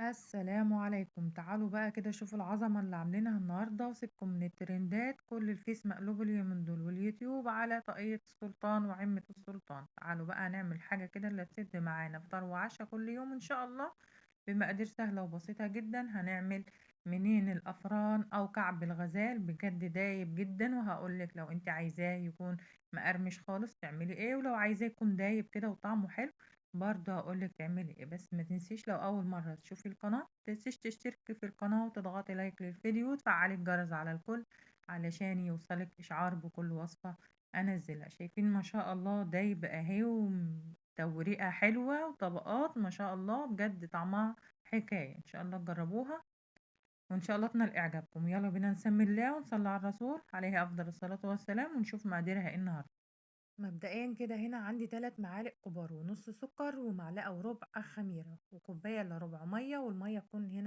السلام عليكم. تعالوا بقى كده شوفوا العظمة اللي عاملينها النهاردة، وسيبكم من الترندات. كل الفيس مقلوب اليومين دول، واليوتيوب على طاقية السلطان وعمة السلطان. تعالوا بقى نعمل حاجة كده اللي تسد معانا فطار وعشاء كل يوم ان شاء الله، بمقادير سهلة وبسيطة جدا. هنعمل منين الأفران أو كعب الغزال، بجد دايب جدا. وهقولك لو انت عايزاه يكون مقرمش خالص تعملي ايه، ولو عايزاه يكون دايب كده وطعمه حلو برضه هقولك تعملي ايه. بس ما تنسيش لو أول مرة تشوفي القناة متنسيش تشتركي في القناة وتضغطي لايك للفيديو وتفعلي الجرس على الكل علشان يوصلك إشعار بكل وصفة أنزلها. شايفين ما شاء الله دايب اهي، وتوريقة حلوة وطبقات ما شاء الله، بجد طعمها حكاية. إن شاء الله تجربوها وإن شاء الله تنال إعجابكم. يلا بينا نسمي الله ونصلي على الرسول عليه أفضل الصلاة والسلام، ونشوف مقاديرها إيه النهاردة. مبدئيا كده هنا عندي 3 معالق كبار ونص سكر ومعلقة وربع خميرة وكوباية الا ربع مية، والمية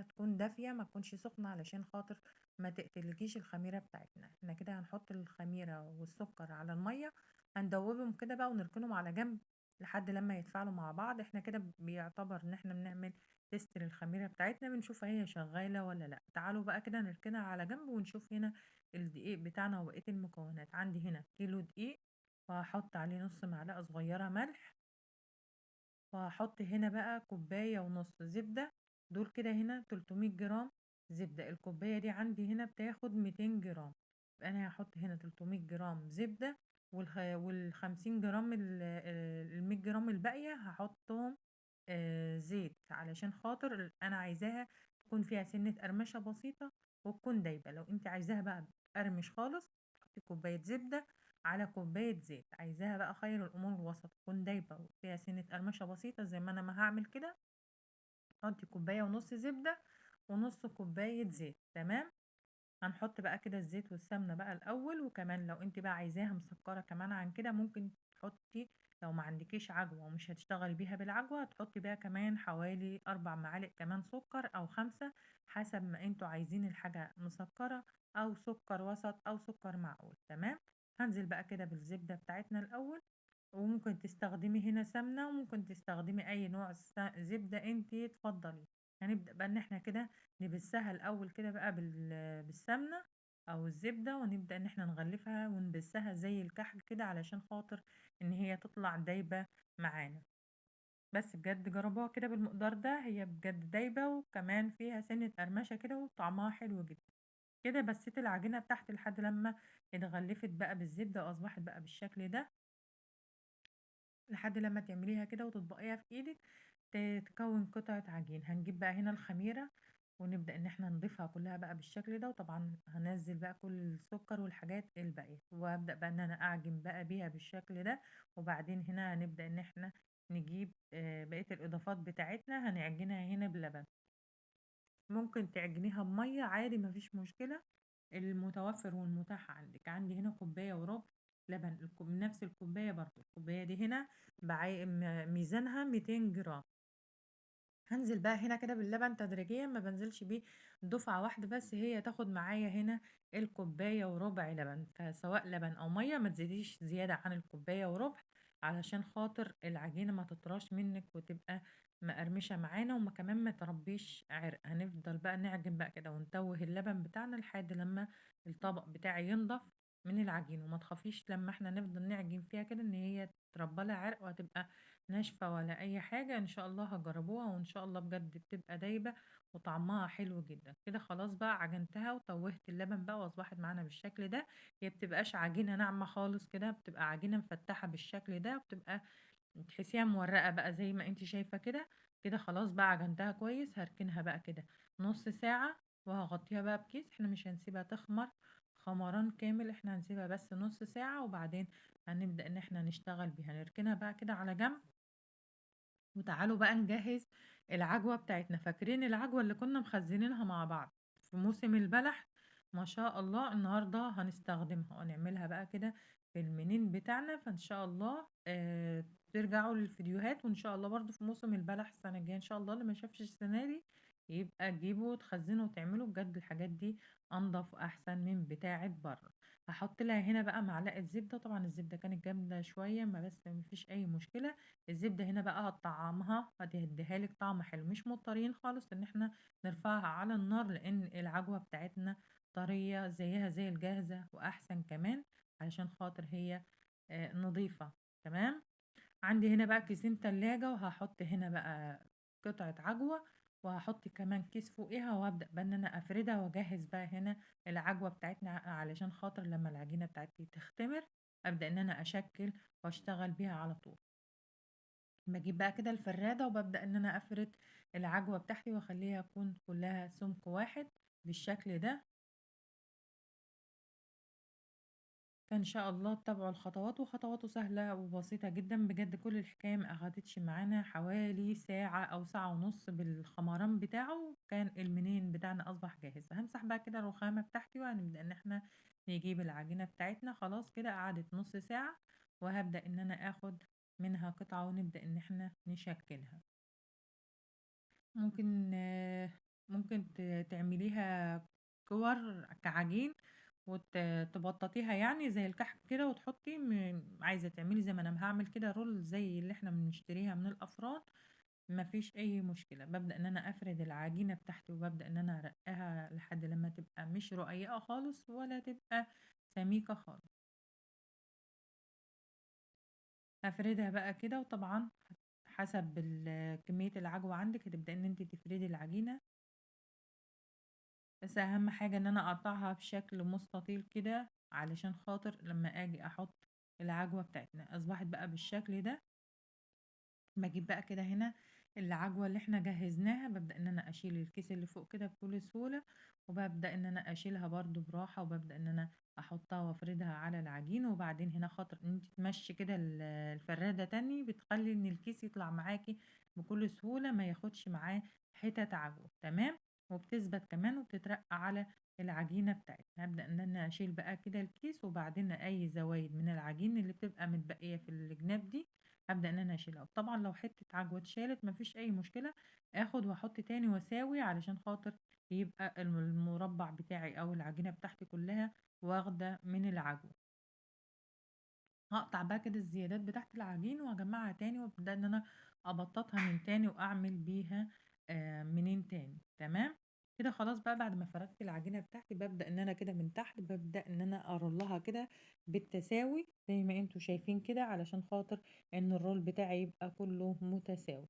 تكون دافية ما تكونش سخنة علشان خاطر ما تقتلكيش الخميرة بتاعتنا. احنا كده هنحط الخميرة والسكر على المية، هندوبهم كده بقى ونركنهم على جنب لحد لما يتفاعلوا مع بعض. احنا كده بيعتبر ان احنا بنعمل تيست للخميرة بتاعتنا، بنشوف هي شغالة ولا لا. تعالوا بقى كده نركنها على جنب ونشوف هنا الدقيق بتاعنا وبقية المكونات. عندي هنا كيلو دقيق، وهحط عليه نص معلقة صغيرة ملح، وهحط هنا بقى كوباية ونص زبدة. دول كده هنا 300 جرام زبدة. الكوباية دي عندي هنا بتاخد 200 جرام، يبقى انا هحط هنا 300 جرام زبدة. والخمسين جرام المية جرام الباقية هحطهم زيت، علشان خاطر انا عايزاها تكون فيها سنة قرمشة بسيطة وتكون دايبة. لو انت عايزاها بقى قرمش خالص حطي كوباية زبدة على كوباية زيت. عايزاها بقى خير الأمور الوسط، تكون دايبة وفيها سنة قرمشة بسيطة زي ما أنا ما هعمل كده. حطي كوباية ونص زبدة ونص كوباية زيت، تمام. هنحط بقى كده الزيت والسمنة بقى الأول، وكمان لو انت بقى عايزاها مسكرة كمان عن كده ممكن تحطي. لو ما عندكيش عجوة ومش هتشتغلي بيها بالعجوة هتحطي بيها كمان حوالي 4 معالق كمان سكر أو 5، حسب ما انتوا عايزين الحاجة مسكرة أو سكر وسط أو سكر معقول، تمام. هنزل بقى كده بالزبدة بتاعتنا الأول، وممكن تستخدمي هنا سمنة وممكن تستخدمي أي نوع زبدة انتي تفضلي. هنبدأ بقى ان احنا كده نبسها الأول كده بقى بالسمنة أو الزبدة، ونبدأ ان احنا نغلفها ونبسها زي الكحك كده علشان خاطر ان هي تطلع دايبة معانا. بس بجد جربوها كده بالمقدار ده، هي بجد دايبة وكمان فيها سنة قرمشة كده وطعمها حلو جدا. كده بسيت العجينة بتاعتي لحد لما اتغلفت بقى بالزبدة وأصبحت بقى بالشكل ده، لحد لما تعمليها كده وتطبقيها في ايدك تكون قطعة عجين. هنجيب بقى هنا الخميرة ونبدأ ان احنا نضيفها كلها بقى بالشكل ده، وطبعا هنزل بقى كل السكر والحاجات الباقية، وابدأ بقى ان انا اعجن بقى بيها بالشكل ده. وبعدين هنا هنبدأ ان احنا نجيب بقية الاضافات بتاعتنا هنعجنها هنا بلبن. ممكن تعجنيها بمية عادي مفيش مشكلة، المتوفر والمتاح عندك. عندي هنا كوباية وربع لبن، نفس الكوباية برضو. الكوباية دي هنا ميزانها 200 جرام. هنزل بقى هنا كده باللبن تدريجيا، ما بنزلش بيه دفعة واحدة بس، هي تاخد معايا هنا الكوباية وربع لبن. فسواء لبن أو مية ما تزيديش زيادة عن الكوباية وربع، علشان خاطر العجينة ما تطراش منك وتبقى مقرمشة معانا، وما كمان ما تربيش عرق. هنفضل بقى نعجن بقى كده ونتوه اللبن بتاعنا لحد لما الطبق بتاعي ينضف من العجين. وما تخافيش لما احنا نفضل نعجن فيها كده ان هي تربى لها عرق وهتبقى ناشفة ولا أي حاجة. إن شاء الله هجربوها وإن شاء الله بجد بتبقى دايبة وطعمها حلو جدا. كده خلاص بقى عجنتها وطوهت اللبن بقى وأصبحت معانا بالشكل ده. هي بتبقاش عجينة ناعمة خالص كده، بتبقى عجينة مفتحة بالشكل ده، وبتبقى تحسيها مورقة بقى زي ما انت شايفة كده. كده خلاص بقى عجنتها كويس، هركنها بقى كده نص ساعة وهغطيها بقى بكيس. احنا مش هنسيبها تخمر خمران كامل، احنا هنسيبها بس نص ساعة وبعدين هنبدأ ان احنا نشتغل بيها. نركنها بقى كده على جنب، وتعالوا بقى نجهز العجوة بتاعتنا. فاكرين العجوة اللي كنا مخزنينها مع بعض في موسم البلح؟ ما شاء الله النهاردة هنستخدمها ونعملها بقى كده في المنين بتاعنا. فإن شاء الله ترجعوا للفيديوهات، وإن شاء الله برضو في موسم البلح السنة الجاية إن شاء الله اللي ما شافش السنة دي يبقى تجيبه وتخزّنه وتعمله، بجد الحاجات دي أنضف وأحسن من بتاعة برّه. هاحط لها هنا بقى معلقة زبدة، طبعًا الزبدة كانت جامدة شوية بس ما فيش أي مشكلة. الزبدة هنا بقى هتطعّمها، هتدّيها لِك طعم حلو، مش مضطرين خالص إن إحنا نرفعها على النار، لإن العجوة بتاعتنا طرية زيها زي الجاهزة وأحسن كمان، علشان خاطر هي نضيفة. تمام؟ عندي هنا بقى كيسين تلاجة، وهاحط هنا بقى قطعة عجوة، وهاحط كمان كيس فوقيها، وهابدأ بقى إن أنا أفردها وأجهّز بقى هنا العجوة بتاعتنا علشان خاطر لمّا العجينة بتاعتي تختمر، أبدأ إن أنا أشكِّل وأشتغل بيها على طول. باجيب بقى كده الفرادة وبابدأ إن أنا أفرد العجوة بتاعتي وأخلّيها تكون كلّها سُمك واحد بالشكل ده. فإن شاء الله تتابعوا الخطوات، وخطواته سهلة وبسيطة جدًا، بجد كل الحكاية ما أخدتش معانا حوالي ساعة أو ساعة ونُص بالخمران بتاعه، كان المنين بتاعنا أصبح جاهز. هامسح بقى كده الرخامة بتاعتي، وهنبدأ إن إحنا نجيب العجينة بتاعتنا، خلاص كده قعدت نُص ساعة، وهابدأ إن أنا آخد منها قطعة ونبدأ إن إحنا نشكِّلها. ممكن ممكن تعمليها كِوَر كعجين تبططيها يعني زي الكحك كده وتحطي عايزة تعملي زي ما أنا هاعمل كده رول زي اللي إحنا بنشتريها من الأفران، ما فيش أي مشكلة. بابدأ إن أنا أفرد العجينة بتاعتي وبابدأ إن أنا أرقّاها لحد لمّا تبقى مش رقيقة خالص ولا تبقى سميكة خالص. هافردها بقى كده، وطبعًا حسب كمية العجوة عندِك هتبدئي إن أنتِ تفردي العجينة، بس أهم حاجة إن أنا أقطّعها بشكل مستطيل كده، علشان خاطر لمّا آجي أحُط العجوة بتاعتنا. أصبحت بقى بالشكل ده. باجيب بقى كده هنا العجوة اللي إحنا جهّزناها، بابدأ إن أنا أشيل الكيس اللي فوق كده بكل سهولة، وبابدأ إن أنا أشيلها برضه براحة، وبابدأ إن أنا أحطها وأفردها على العجين. وبعدين هنا خاطر إن أنتِ تمشّي كده الفرادة تاني، بتخلّي إن الكيس يطلع معاكِ بكل سهولة، ما ياخدش معاه حتت عجوة. تمام؟ وبتثبت كمان وبتترقّى على العجينة بتاعتنا. هابدأ إن أنا أشيل بقى كده الكيس، وبعدين أي زوايد من العجين اللي بتبقى متبقية في الجناب دي هابدأ إن أنا أشيلها. وطبعًا لو حتّة عجوة اتشالت ما فيش أي مشكلة، آخُد وأحُط تاني وأساوي علشان خاطر يبقى المُربّع بتاعي أو العجينة بتاعتي كُلّها واخدة من العجوة. هاقطع بقى كده الزيادات بتاعة العجين وأجمّعها تاني وأبدأ إن أنا أبطّطها من تاني وأعمل بيها منين تاني. تمام؟ كده خلاص بقى بعد ما فردت العجينة بتاعتي بابدأ إن أنا كده من تحت بابدأ إن أنا أرُلّها كده بالتساوي زي ما أنتم شايفين كده علشان خاطر إن الرول بتاعي يبقى كُلّه متساوي.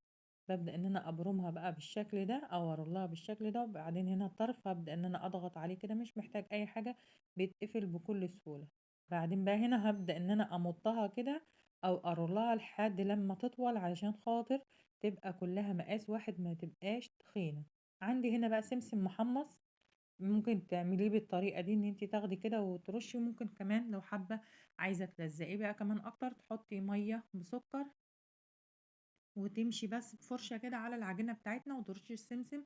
بابدأ إن أنا أبرمها بقى بالشكل ده أو أرُلّها بالشكل ده، وبعدين هنا الطرف هابدأ إن أنا أضغط عليه كده مش محتاج أي حاجة، بيتقفل بكل سهولة. بعدين بقى هنا هابدأ إن أنا أمُطّها كده أو أرُلّها لحد لمّا تطول علشان خاطر تبقى كلّها مقاس واحد ما تبقاش تخينة. عندي هنا بقى سمسم محمّص، ممكن تعمليه بالطريقة دي إن أنتِ تاخدي كده وترُشّي، وممكن كمان لو حابة عايزة تلزّقيه بقى كمان أكتر تحطّي مَيّة بسُكّر وتمشي بس بفُرشة كده على العجينة بتاعتنا وترُشّي السمسم،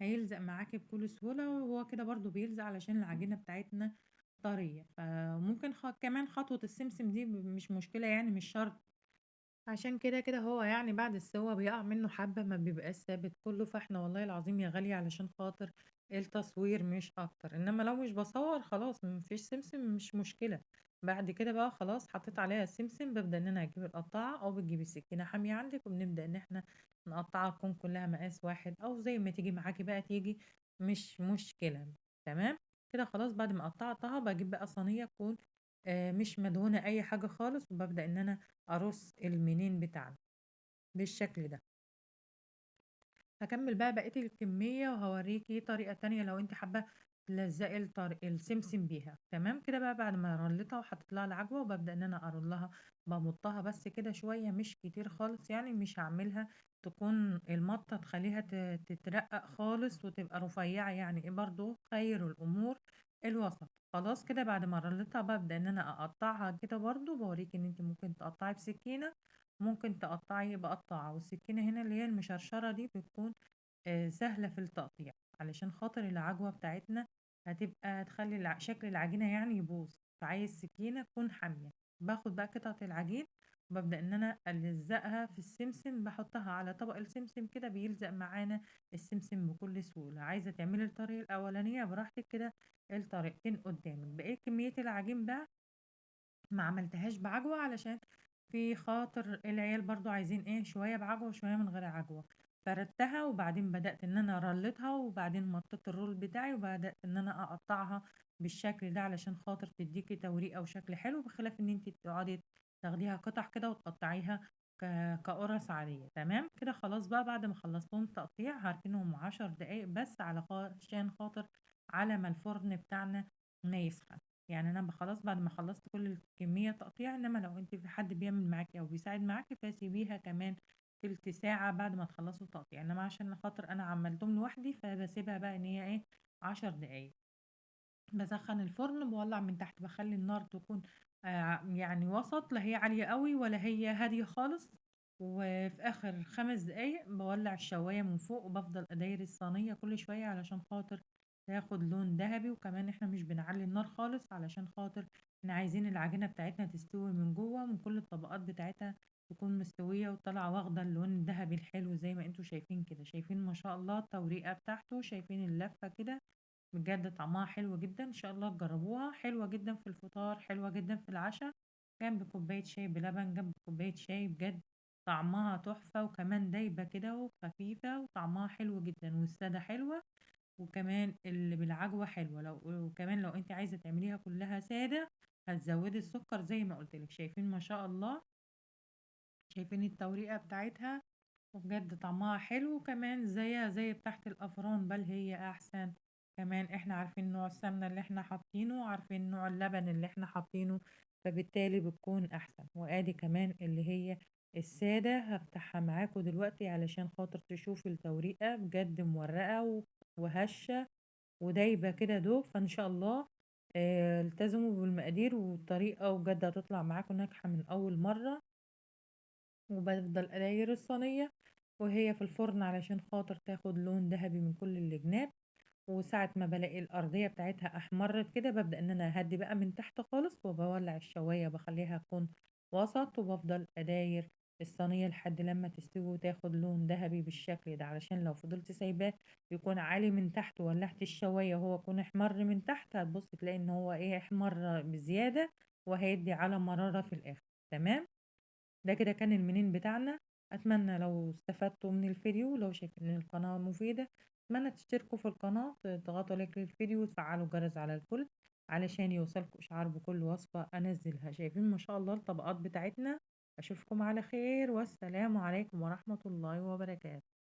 هيلزق معاكِ بكل سهولة، وهو كده برضه بيلزق علشان العجينة بتاعتنا طرية. فممكن كمان خطوة السمسم دي مش مشكلة يعني مش شرط، عشان كده هو يعني بعد السِوَّا بيقع منّه حبّة ما بيبقاش ثابت كُلّه، فإحنا والله العظيم يا غالية علشان خاطر التصوير مش أكتر. إنّما لو مش باصوّر خلاص ما فيش سمسم مش مشكلة. بعد كده بقى خلاص حطّيت عليها السمسم، بابدأ إن أنا أجيب القطّاعة أو بتجيبي سكينة حامية عندِك وبنبدأ إن إحنا نقطّعها تكون كُلّها مقاس واحد أو زي ما تيجي معاكِ بقى تيجي، مش مشكلة. تمام؟ كده خلاص بعد ما قطّعتها باجيب بقى صينية تكون مش مدهونة أي حاجة خالص، وبابدأ إن أنا أرُص المنين بتاعنا بالشكل ده. هاكمّل بقى بقية الكمية وهاورّيكِ طريقة تانية لو أنتِ حابة تلزّقي السمسم بيها. تمام، كده بقى بعد ما رلّيتها وحطيت لها العجوة وبابدأ إن أنا أرُلّها، بامُطّها بس كده شوية مش كتير خالص يعني، مش هاعملها تكون المَطّة تخلّيها تترقّق خالص وتبقى رفيّعة يعني برضه خير الأمور الوسط. خلاص كده بعد ما رلّيتها بابدأ إن أنا أقطّعها كده برضه، باورّيكِ إن أنتِ ممكن تقطّعي بسكينة، ممكن تقطّعي بقطّاعة، والسكينة هنا اللي هي المشرشرة دي بتكون سهلة في التقطيع، علشان خاطر العجوة بتاعتنا هتخلّي شكل العجينة يعني يبوظ، فعايز سكينة تكون حامية. باخد بقى قطعة العجين وبابدأ إن أنا ألزّقها في السمسم، باحطها على طبق السمسم كده بيلزق معانا السمسم بكل سهولة. عايزة تعملي الطريقة الأولانية براحتك كده، الطريقتين قدّامِك. بقية كمية العجين بقى ما عملتهاش بعجوة علشان في خاطر العيال برضه عايزين إيه، شوية بعجوة وشوية من غير عجوة. فردتها وبعدين بدأت إن أنا رلّيتها وبعدين مطّيت الرول بتاعي وبدأت إن أنا أقطّعها بالشكل ده علشان خاطر تدّيكِ توريقة وشكل حلو، بخلاف إن أنتِ تقعدي تاخديها قطع كده وتقطّعيها كقُرَص عادية. تمام، كده خلاص بقى بعد ما خلّصتهم تقطيع هاركنهم 10 دقايق بس عشان خاطر على ما الفرن بتاعنا ما يسخن. يعني أنا خلاص بعد ما خلّصت كل الكمية تقطيع، إنما لو أنتِ في حد بيعمل معاكِ أو بيساعد معاكِ فسيبيها كمان تِلت ساعة بعد ما تخلّصوا تقطيع، إنما عشان خاطر أنا عملتهم لوحدي فباسيبها بقى إن هي إيه 10 دقايق. باسخّن الفرن باولّع من تحت، باخلّي النار تكون يعني وسط، لا هي عالية أوي ولا هي هادية خالص، وفي آخر 5 دقايق باولّع الشواية من فوق وبافضل أداير الصينية كل شوية علشان خاطر تاخد لون دهبي، وكمان إحنا مش بنعلّي النار خالص علشان خاطر إحنا عايزين العجينة بتاعتنا تستوي من جوّه ومن كل الطبقات بتاعتها تكون مستوية وطالعة واخدة اللون الدهبي الحلو زي ما أنتم شايفين كده. شايفين ما شاء الله التوريقة بتاعته، شايفين اللفة كده، بجد طعمها حلو جدًا، إن شاء الله تجربوها. حلوة جدًا في الفطار، حلوة جدًا في العشا، جنب كوباية شاي بلبن، جنب كوباية شاي، بجد طعمها تحفة، وكمان دايبة كده وخفيفة وطعمها حلو جدًا، والسادة حلوة، وكمان اللي بالعجوة حلوة. وكمان لو أنتِ عايزة تعمليها كلها سادة هتزودي السكر زي ما قُلت لِك. شايفين ما شاء الله، شايفين التوريقة بتاعتها، وبجد طعمها حلو، وكمان زيها زي بتاعة الأفران بل هي أحسن. كمان إحنا عارفين نوع السمنة اللي إحنا حاطينه، وعارفين نوع اللبن اللي إحنا حاطينه، فبالتالي بتكون أحسن. وآدي كمان اللي هي السادة هافتحها معاكم دلوقتي علشان خاطر تشوفوا التوريقة، بجد مورقة وهشة ودايبة كده دوب. فإن شاء الله التزموا بالمقادير والطريقة، وبجد هتطلع معاكم ناجحة من أول مرة. وبافضل أداير الصينية وهي في الفرن علشان خاطر تاخد لون دهبي من كل الجناب. وساعة ما بالاقي الأرضية بتاعتها أحمرت كده بابدأ إن أنا أهدّي بقى من تحت خالص، وباولّع الشواية باخلّيها تكون وسط، وبافضل أداير الصينية لحد لمّا تستوي وتاخد لون دهبي بالشكل ده، علشان لو فضلت سايباه يكون عالي من تحت وولّعت الشواية وهو يكون احمر من تحت، هتبُصّي تلاقي إن هو إيه، احمر بزيادة وهيدّي على مرارة في الآخر. تمام؟ ده كده كان المنين بتاعنا. أتمنى لو استفدتوا من الفيديو، لو شايفين إن القناة مفيدة، أتمنى تشتركوا في القناة، تضغطوا لايك للفيديو وتفعلوا الجرس على الكل علشان يوصلكوا إشعار بكل وصفة أنزلها. شايفين ما شاء الله الطبقات بتاعتنا. أشوفكم على خير، والسلام عليكم ورحمة الله وبركاته.